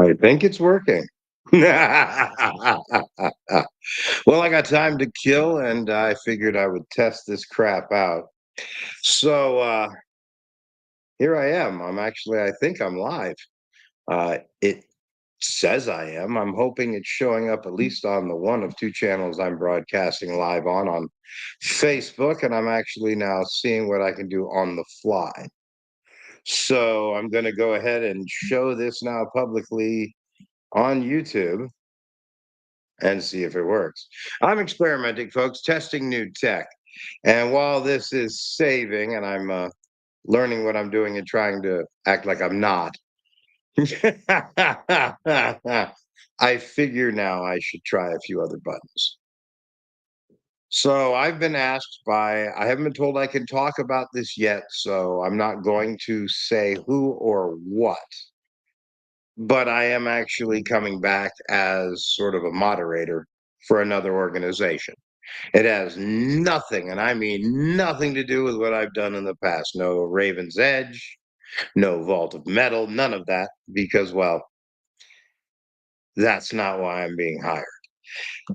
I think it's working. Well, I got time to kill, and I figured I would test this crap out. So here I am. I think I'm live. It says I am. I'm hoping it's showing up at least on the one of two channels I'm broadcasting live on Facebook, and I'm actually now seeing what I can do on the fly. So I'm going to go ahead and show this now publicly on YouTube and see if it works. I'm experimenting, folks, testing new tech. And while this is saving and I'm learning what I'm doing and trying to act like I'm not, I figure now I should try a few other buttons. So I've been asked I haven't been told I can talk about this yet, so I'm not going to say who or what, but I am actually coming back as sort of a moderator for another organization. It has nothing, and I mean nothing to do with what I've done in the past. No Raven's Edge, no Vault of Metal, none of that, because, well, that's not why I'm being hired.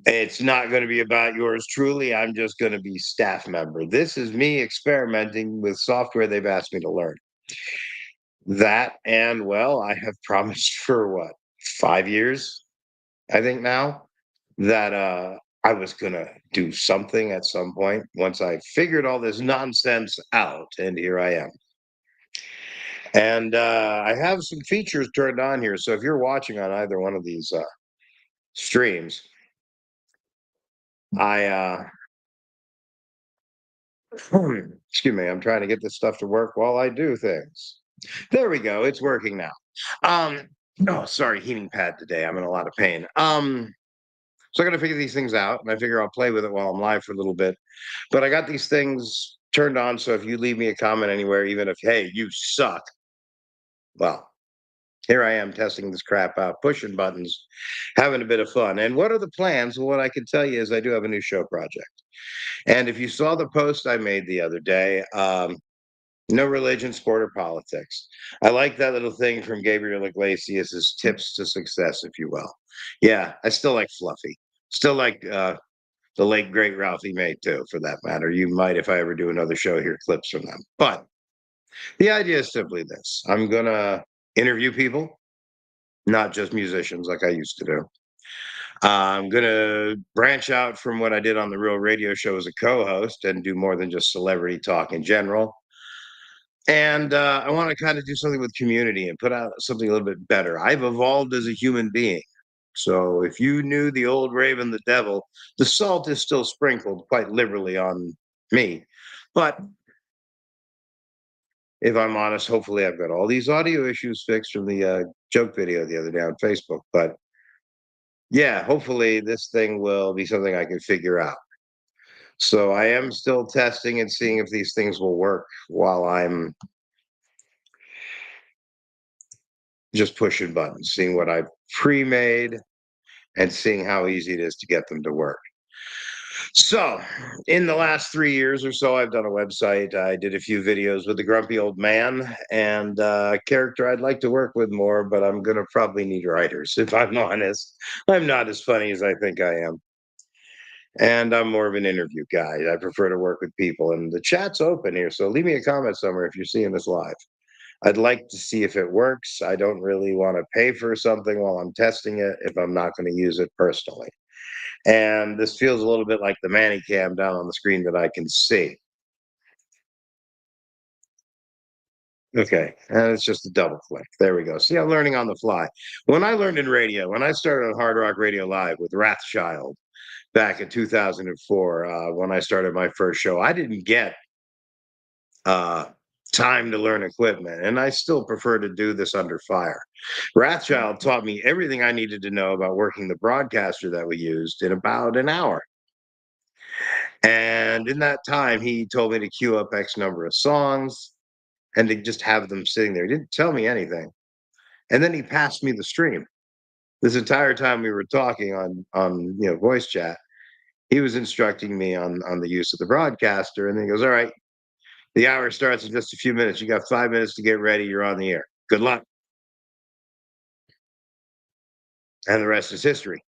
It's not going to be about yours truly. I'm just going to be staff member. This is me experimenting with software they've asked me to learn. That, and well, I have promised for what, 5 years, I think now, that I was gonna do something at some point once I figured all this nonsense out, and here I am. And I have some features turned on here, so if you're watching on either one of these streams, I excuse me, I'm trying to get this stuff to work while I do things. There we go. It's working now. Um, oh, sorry, heating pad today. I'm in a lot of pain. So I got to figure these things out, and I figure I'll play with it while I'm live for a little bit. But I got these things turned on, so if you leave me a comment anywhere, even if, hey, you suck, well, here I am testing this crap out, pushing buttons, having a bit of fun. And what are the plans? Well, what I can tell you is I do have a new show project. And if you saw the post I made the other day, no religion, sport, or politics. I like that little thing from Gabriel Iglesias' tips to success, if you will. Yeah, I still like Fluffy. Still like the late great Ralphie May too, for that matter. You might, if I ever do another show, hear clips from them. But the idea is simply this: I'm gonna interview people, not just musicians like I used to do. I'm gonna branch out from what I did on the Real Radio Show as a co-host and do more than just celebrity talk in general. And I want to kind of do something with community and put out something a little bit better. I've evolved as a human being. So if you knew the old Raven the Devil, the salt is still sprinkled quite liberally on me. But if I'm honest, hopefully I've got all these audio issues fixed from the joke video the other day on Facebook. But yeah, hopefully this thing will be something I can figure out. So I am still testing and seeing if these things will work while I'm just pushing buttons, seeing what I've pre-made and seeing how easy it is to get them to work. So, in the last 3 years or so, I've done a website. I did a few videos with the grumpy old man and a character I'd like to work with more, but I'm going to probably need writers, if I'm honest. I'm not as funny as I think I am. And I'm more of an interview guy. I prefer to work with people, and the chat's open here. So, leave me a comment somewhere if you're seeing this live. I'd like to see if it works. I don't really want to pay for something while I'm testing it if I'm not going to use it personally. And this feels a little bit like the Manny cam down on the screen that I can see. Okay, and it's just a double click. There we go. See, I'm learning on the fly. When I learned in radio, when I started on Hard Rock Radio Live with Wrathchild back in 2004, when I started my first show, I didn't get uh, time to learn equipment, and I still prefer to do this under fire. Wrathchild taught me everything I needed to know about working the broadcaster that we used in about an hour. And in that time, he told me to queue up X number of songs and to just have them sitting there. He didn't tell me anything. And then he passed me the stream. This entire time we were talking on voice chat, he was instructing me on the use of the broadcaster. And then he goes, "All right, the hour starts in just a few minutes. You got 5 minutes to get ready. You're on the air. Good luck." and the rest is history.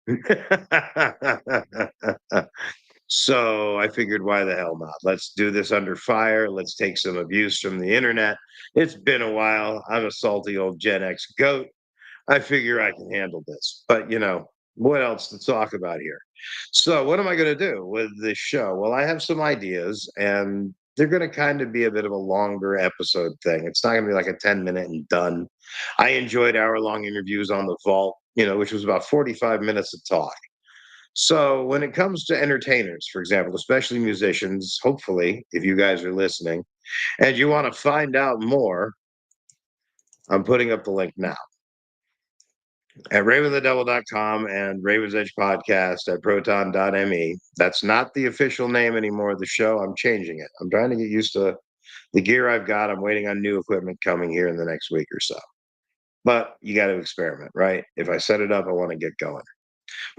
So I figured, why the hell not? Let's do this under fire. Let's take some abuse from the internet. It's been a while. I'm a salty old Gen X goat. I figure I can handle this. But, what else to talk about here? So, what am I going to do with this show? Well, I have some ideas, and they're going to kind of be a bit of a longer episode thing. It's not going to be like a 10-minute and done. I enjoyed hour-long interviews on the Vault, which was about 45 minutes of talk. So, when it comes to entertainers, for example, especially musicians, hopefully, if you guys are listening and you want to find out more, I'm putting up the link now at raventhedevil.com and Raven's Edge Podcast at proton.me. That's not the official name anymore of the show. I'm changing it. I'm trying to get used to the gear I've got. I'm waiting on new equipment coming here in the next week or so. But you got to experiment, right? If I set it up, I want to get going.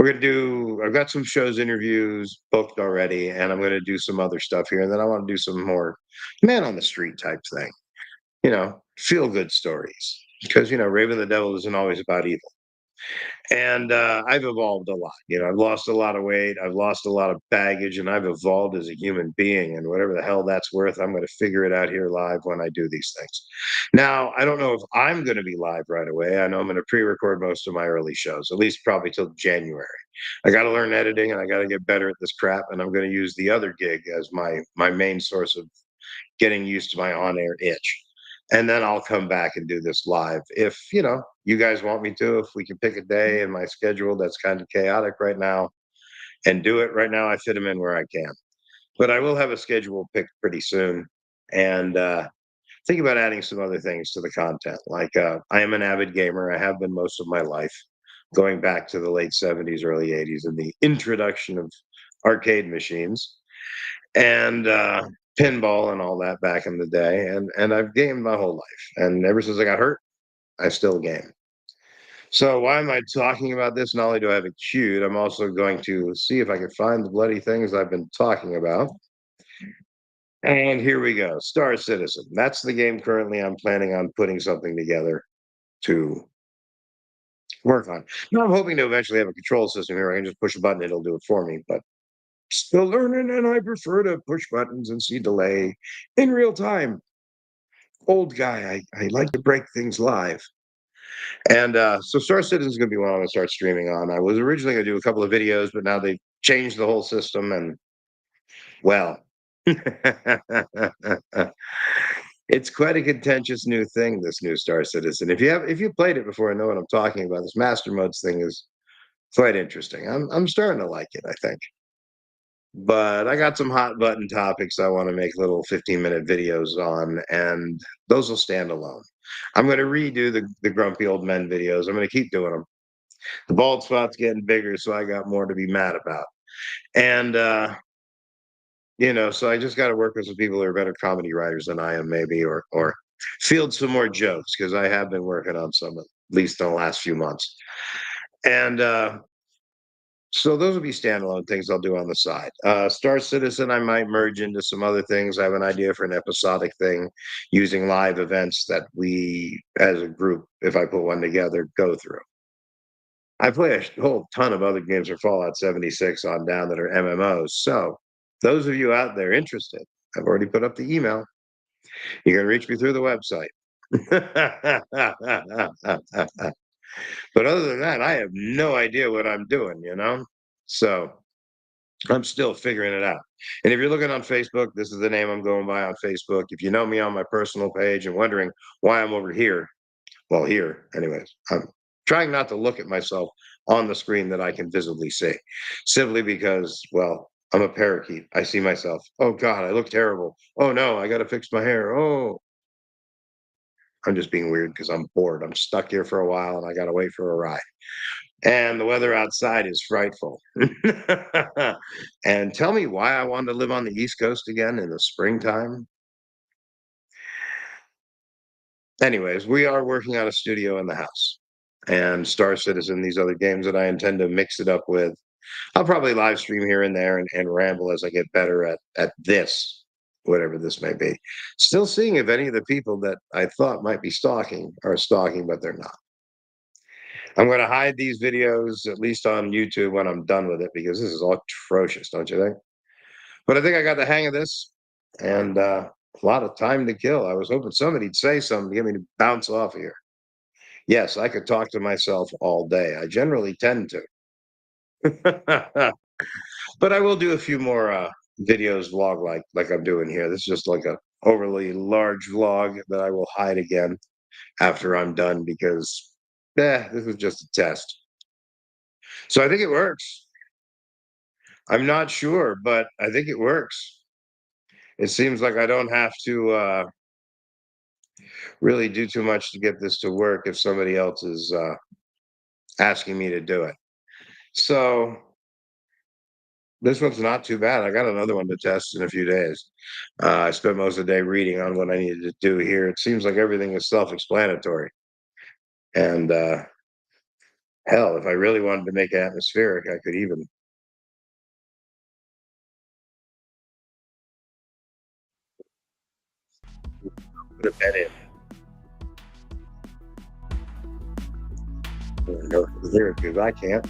I've got some shows, interviews booked already, and I'm going to do some other stuff here. And then I want to do some more man on the street type thing, feel good stories. Because, Raven the Devil isn't always about evil. And I've evolved a lot. I've lost a lot of weight. I've lost a lot of baggage, and I've evolved as a human being. And whatever the hell that's worth, I'm going to figure it out here live when I do these things. Now, I don't know if I'm going to be live right away. I know I'm going to pre-record most of my early shows, at least probably till January. I got to learn editing, and I got to get better at this crap. And I'm going to use the other gig as my main source of getting used to my on-air itch. And then I'll come back and do this live if you guys want me to. If we can pick a day in my schedule that's kind of chaotic right now and do it right now, I fit them in where I can. But I will have a schedule picked pretty soon, and think about adding some other things to the content. Like I am an avid gamer. I have been most of my life, going back to the late '70s, early '80s, and the introduction of arcade machines. And pinball and all that back in the day, and I've gamed my whole life, and ever since I got hurt, I still game. So why am I talking about this? Not only do I have it queued, I'm also going to see if I can find the bloody things I've been talking about. And here we go. Star Citizen. That's the game currently I'm planning on putting something together to work on. Now I'm hoping to eventually have a control system here. I can just push a button, it'll do it for me. But still learning, and I prefer to push buttons and see delay in real time. Old guy, I like to break things live. And so Star Citizen is going to be one I'm going to start streaming on. I was originally going to do a couple of videos, but now they've changed the whole system. And well, it's quite a contentious new thing, this new Star Citizen. If you played it before and know what I'm talking about, this Master Modes thing is quite interesting. I'm starting to like it, I think. But I got some hot button topics I want to make little 15-minute videos on, and those will stand alone. I'm going to redo the grumpy old men videos. I'm going to keep doing them. The bald spot's getting bigger, so I got more to be mad about. And so I just got to work with some people who are better comedy writers than I am, maybe, or field some more jokes, because I have been working on some, at least in the last few months. And so those will be standalone things I'll do on the side. Star Citizen, I might merge into some other things. I have an idea for an episodic thing using live events that we, as a group, if I put one together, go through. I play a whole ton of other games for Fallout 76 on down that are MMOs. So those of you out there interested, I've already put up the email. You can reach me through the website. But other than that, I have no idea what I'm doing. So I'm still figuring it out. And if you're looking on Facebook, this is the name I'm going by on Facebook. If you know me on my personal page and wondering why I'm over here, well, here, anyways, I'm trying not to look at myself on the screen that I can visibly see, simply because, well, I'm a parakeet. I see myself. Oh, God, I look terrible. Oh, no, I got to fix my hair. Oh, I'm just being weird because I'm bored. I'm stuck here for a while and I got to wait for a ride. And the weather outside is frightful. And tell me why I wanted to live on the East Coast again in the springtime. Anyways, we are working on a studio in the house, and Star Citizen, these other games that I intend to mix it up with. I'll probably live stream here and there and ramble as I get better at this, whatever this may be. Still seeing if any of the people that I thought might be stalking are stalking, but they're not. I'm gonna hide these videos, at least on YouTube, when I'm done with it, because this is atrocious, don't you think? But I think I got the hang of this, and, a lot of time to kill. I was hoping somebody'd say something to get me to bounce off of here. Yes, I could talk to myself all day. I generally tend to. But I will do a few more, videos vlog like I'm doing here. This is just like a overly large vlog that I will hide again after I'm done because, this was just a test. So I think it works. I'm not sure, but I think it works. It seems like I don't have to, really do too much to get this to work if somebody else is, asking me to do it. So this one's not too bad. I got another one to test in a few days. I spent most of the day reading on what I needed to do here. It seems like everything is self-explanatory. And hell, if I really wanted to make it atmospheric, I could even put a bed in. No here because I can't.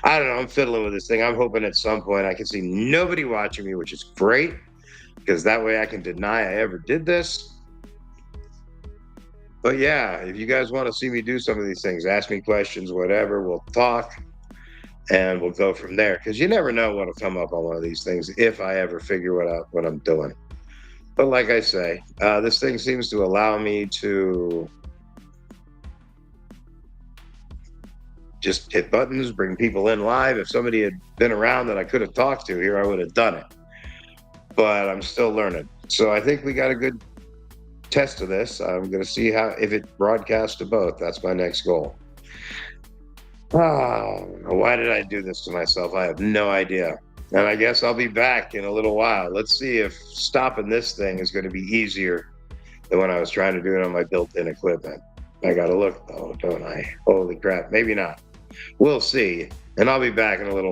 I don't know. I'm fiddling with this thing. I'm hoping at some point I can see nobody watching me, which is great because that way I can deny I ever did this. But yeah, if you guys want to see me do some of these things, ask me questions, whatever, we'll talk and we'll go from there. Because you never know what'll come up on one of these things if I ever figure out what I'm doing. But like I say, this thing seems to allow me to just hit buttons, bring people in live. If somebody had been around that I could have talked to here, I would have done it. But I'm still learning. So I think we got a good test of this. I'm going to see how if it broadcasts to both. That's my next goal. Why did I do this to myself? I have no idea. And I guess I'll be back in a little while. Let's see if stopping this thing is going to be easier than when I was trying to do it on my built-in equipment. I got to look though, don't I? Holy crap. Maybe not. We'll see. And I'll be back in a little